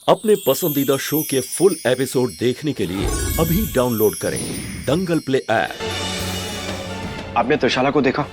अपने पसंदीदा शो के फुल एपिसोड देखने के लिए अभी डाउनलोड करें दंगल प्ले ऐप। आपने त्रिशाला को देखा?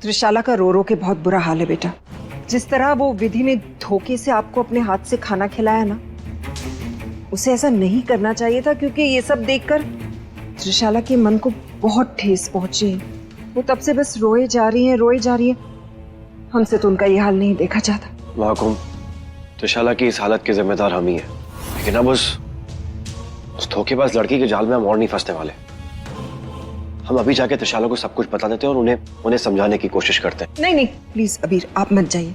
त्रिशाला का रो रो के बहुत बुरा हाल है बेटा। जिस तरह वो विधि ने धोखे से आपको अपने हाथ से खाना खिलाया ना, उसे ऐसा नहीं करना चाहिए था, क्योंकि ये सब देखकर त्रिशाला के मन को बहुत ठेस पहुंची है। वो तब से बस रोए जा रही है। हमसे तो उनका ये हाल नहीं देखा जाता। महकुम, त्रिशाला की इस हालत के जिम्मेदार हम ही हैं, लेकिन अब उस धोखेबाज लड़की के जाल में हम और नहीं फंसने वाले। हम अभी जाके त्रिशाला को सब कुछ बता देते हैं और उन्हें समझाने की कोशिश करते हैं। नहीं प्लीज अबीर, आप मत जाइए।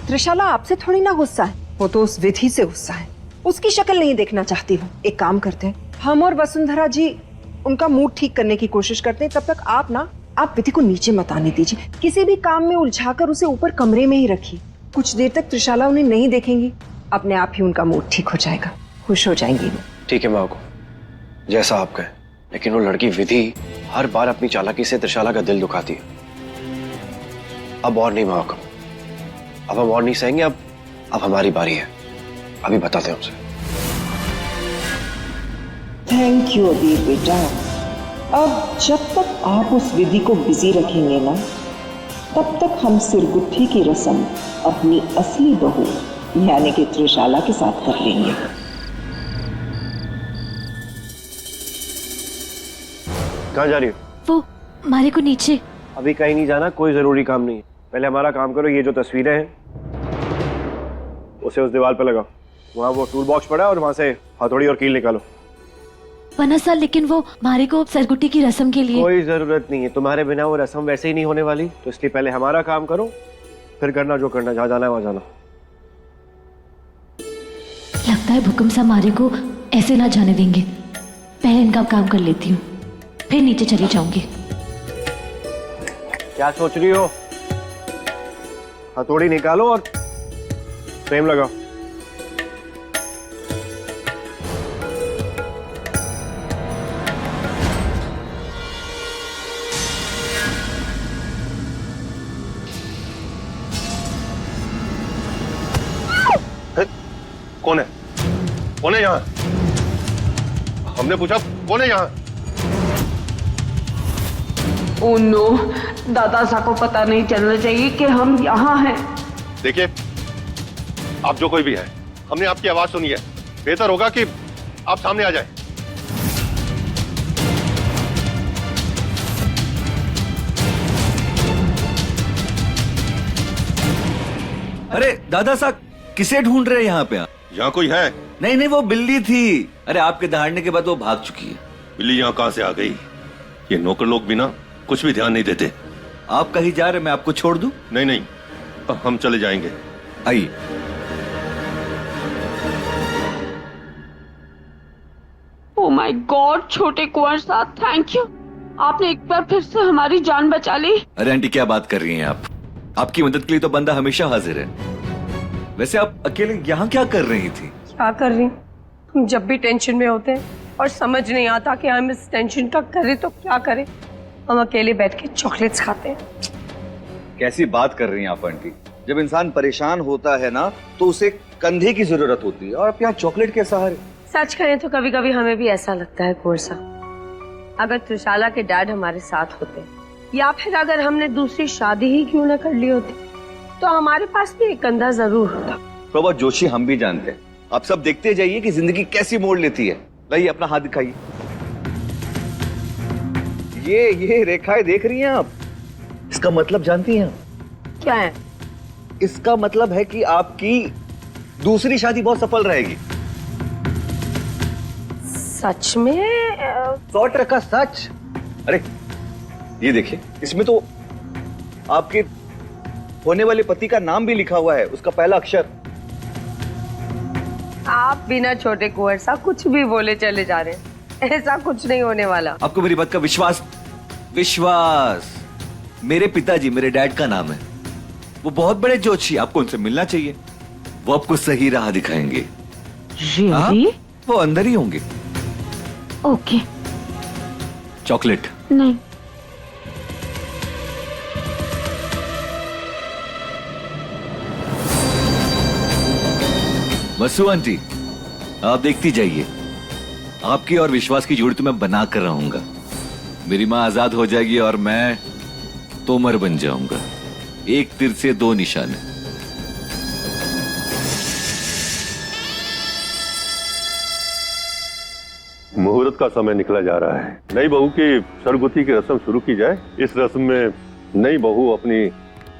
त्रिशाला आपसे थोड़ी ना गुस्सा है, वो तो उस विधि से गुस्सा है। उसकी शक्ल नहीं देखना चाहती वो। एक काम करते हैं, हम और वसुंधरा जी उनका मूड ठीक करने की कोशिश करते हैं। तब तक आप विधि को नीचे मत आने दीजिए। किसी भी काम में उलझाकर उसे ऊपर कमरे में ही रखिए। कुछ देर तक त्रिशाला उन्हें नहीं देखेंगी, अपने आप ही उनका मूड ठीक हो जाएगा, खुश हो जाएंगी वो। ठीक है महकुम, जैसा आप कहें, लेकिन वो लड़की विधि हर बार अपनी चालाकी से त्रिशाला का दिल दुखाती है। अब और नहीं महकुम, अब हम और नहीं सहेंगे। अब हमारी बारी है। अभी बताते हैं उसे। थैंक यू अबीर बेटा। अब जब तक आप उस विधि को बिजी रखेंगे ना, तब तक हम सिरगुट्ठी की रस्म अपनी असली बहू यानी कि त्रिशाला के साथ कर लेंगे। कहाँ जा रही हो? वो मारे को नीचे। अभी कहीं नहीं जाना, कोई जरूरी काम नहीं है। पहले हमारा काम करो। ये जो तस्वीरें हैं उसे उस दीवार पे लगाओ। वहाँ वो टूल बॉक्स पड़ा है और वहाँ से हथौड़ी और कील निकालो। वरना सर, लेकिन वो मारे को सरगुट्टी की रस्म के लिए। कोई जरूरत नहीं है, तुम्हारे बिना वो रस्म वैसे ही नहीं होने वाली। तो इसलिए पहले हमारा काम करो, फिर करना जो करना, जहाँ जाना है वहाँ जाना। लगता है भूकंप सा मारे को ऐसे ना जाने देंगे। पहले इनका काम कर लेती हूँ, फिर नीचे चली जाऊंगी। क्या सोच रही हो? हथौड़ी निकालो और फ्रेम लगाओ। कौन है? कौन है यहाँ? हमने पूछा कौन है यहाँ? ओह नो, दादा सा को पता नहीं चलना चाहिए कि हम यहाँ हैं। देखिए, आप जो कोई भी है, हमने आपकी आवाज सुनी है। बेहतर होगा कि आप सामने आ जाएं। अरे दादा साहब, किसे ढूंढ रहे हैं यहाँ पे? यहाँ कोई है? नहीं, वो बिल्ली थी। अरे आपके दहाड़ने के बाद वो भाग चुकी है। बिल्ली यहाँ कहाँ से आ गई? ये नौकर लोग भी ना कुछ भी ध्यान नहीं देते। आप कहीं जा रहे, मैं आपको छोड़ दूं? नहीं, हम चले जाएंगे। आइए। ओह माय गॉड, छोटे कुंवर साहब, थैंक यू। आपने एक बार फिर से हमारी जान बचा ली। अरे आंटी, क्या बात कर रही हैं आप? आपकी मदद के लिए तो बंदा हमेशा हाजिर है। वैसे आप अकेले यहाँ क्या कर रही थी? क्या कर रही? हम जब भी टेंशन में होते हैं और समझ नहीं आता कि हम इस टेंशन का करें तो क्या करें, हम अकेले बैठ के चॉकलेट्स खाते हैं। कैसी बात कर रही हैं आप आंटी? जब इंसान परेशान होता है ना, तो उसे कंधे की जरूरत होती है, और आप यहाँ चॉकलेट के सहारे। सच कहें तो कभी कभी हमें भी ऐसा लगता है कुंवर साहब, अगर त्रिशाला के डैड हमारे साथ होते, या फिर अगर हमने दूसरी शादी ही क्यों न कर ली होती, तो हमारे पास भी एक कंधा जरूर होता। प्रभा जोशी, हम भी जानते हैं। आप सब देखते जाइए कि जिंदगी कैसी मोड़ लेती है। लाइए अपना हाथ दिखाइए। ये रेखाएं देख रही हैं आप? इसका मतलब जानती हैं? क्या है? इसका मतलब है कि आपकी दूसरी शादी बहुत सफल रहेगी। सच में? 100% का सच। अरे ये देखिए, इसमें तो आपके होने वाले पति का नाम भी लिखा हुआ है, उसका पहला अक्षर। आप बिना छोटे कुंवर साहब कुछ भी बोले चले जा रहे हैं। ऐसा कुछ नहीं होने वाला। आपको मेरी बात का विश्वास? मेरे पिताजी, मेरे डैड का नाम है। वो बहुत बड़े जोशी, आपको उनसे मिलना चाहिए। वो आपको सही राह दिखाएंगे। Really? वो अंदर ही होंगे। ओके। चॉकलेट? नहीं। वसु आंटी, आप देखती जाइए, आपकी और विश्वास की जोड़ी तो मैं बना कर रहूंगा। मेरी माँ आजाद हो जाएगी और मैं तोमर बन जाऊंगा। एक तीर से दो निशाने। मुहूर्त का समय निकला जा रहा है। नई बहू की सरगुती की रस्म शुरू की जाए। इस रस्म में नई बहू अपनी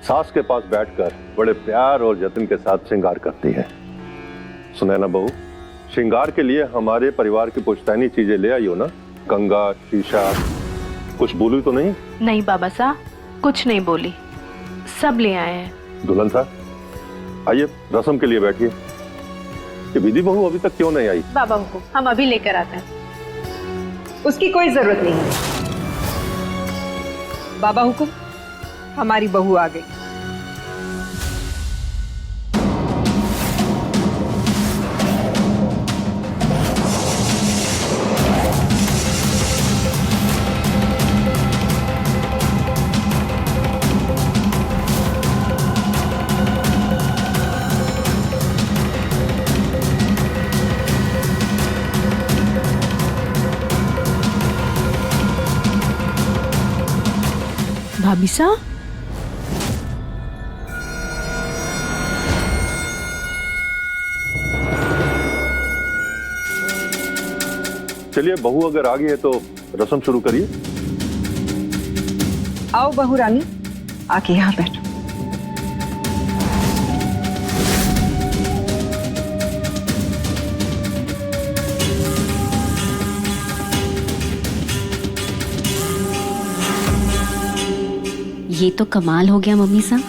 सास के पास बैठकर बड़े प्यार और जतन के साथ श्रृंगार करती है। सुनैना बहू, श्रृंगार के लिए हमारे परिवार की पुश्तैनी चीजें ले आई हो ना? कंगा, शीशा, कुछ बोली तो नहीं? नहीं बाबा साहब, कुछ नहीं बोली, सब ले आए हैं। दुल्हन साहब आइए, रस्म के लिए बैठिए। ये विधि बहू अभी तक क्यों नहीं आई? बाबा हुकुम, हम अभी लेकर आते हैं। उसकी कोई जरूरत नहीं है। बाबा हुकुम, हमारी बहू आ गई। भाभी साहब, चलिए, बहू अगर आ गई है तो रस्म शुरू करिए। आओ बहू रानी, आके यहाँ बैठो। ये तो कमाल हो गया मम्मी साहब,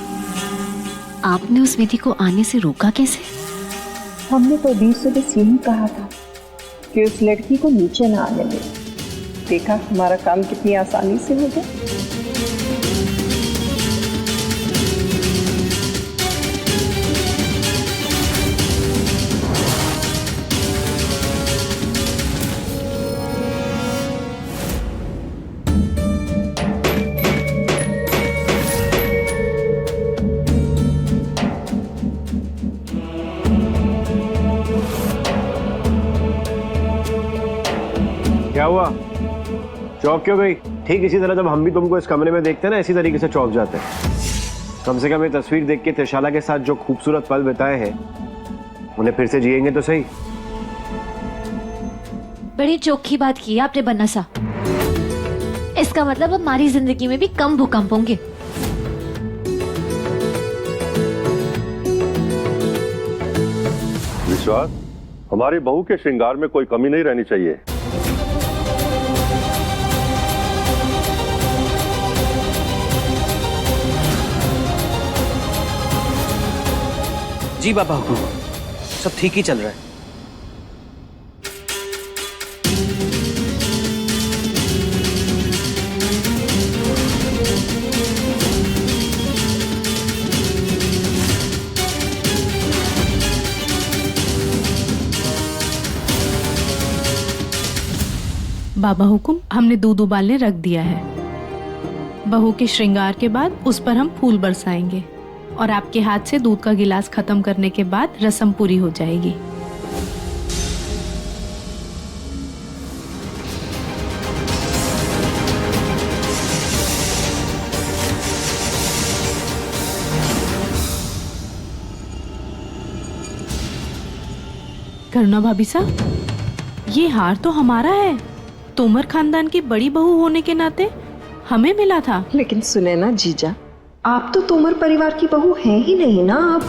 आपने उस विधि को आने से रोका कैसे? हमने तो अबीर से बस यही कहा था कि उस लड़की को नीचे ना आने दे। देखा हमारा काम कितनी आसानी से हो गया। क्या हुआ? चौंक क्यों गई? ठीक इसी तरह जब हम भी तुमको इस कमरे में देखते हैं ना, इसी तरीके से चौंक जाते हैं। कम से कम ये तस्वीर देख के त्रिशाला के साथ जो खूबसूरत पल बिताए हैं उन्हें फिर से जिएंगे तो सही। बड़ी चोखी बात की आपने बन्ना साहब। इसका मतलब अब हमारी जिंदगी में भी कम भूकंप होंगे। विश्वास, हमारी बहू के श्रृंगार में कोई कमी नहीं रहनी चाहिए। जी बाबा हुकुम, सब ठीक ही चल रहा है। बाबा हुकुम, हमने दूध उबालने रख दिया है। बहू के श्रृंगार के बाद उस पर हम फूल बरसाएंगे और आपके हाथ से दूध का गिलास खत्म करने के बाद रस्म पूरी हो जाएगी। करुणा भाभी साहब, ये हार तो हमारा है। तोमर खानदान की बड़ी बहू होने के नाते हमें मिला था। लेकिन सुनैना जीजा, आप तो तोमर परिवार की बहू हैं ही नहीं ना। आप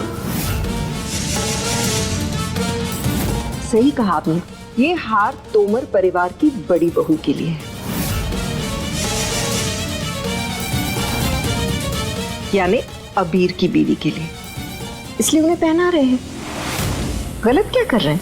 सही कहा आपने, ये हार तोमर परिवार की बड़ी बहू के लिए है, यानी अबीर की बीवी के लिए, इसलिए उन्हें पहना रहे हैं। गलत क्या कर रहे हैं?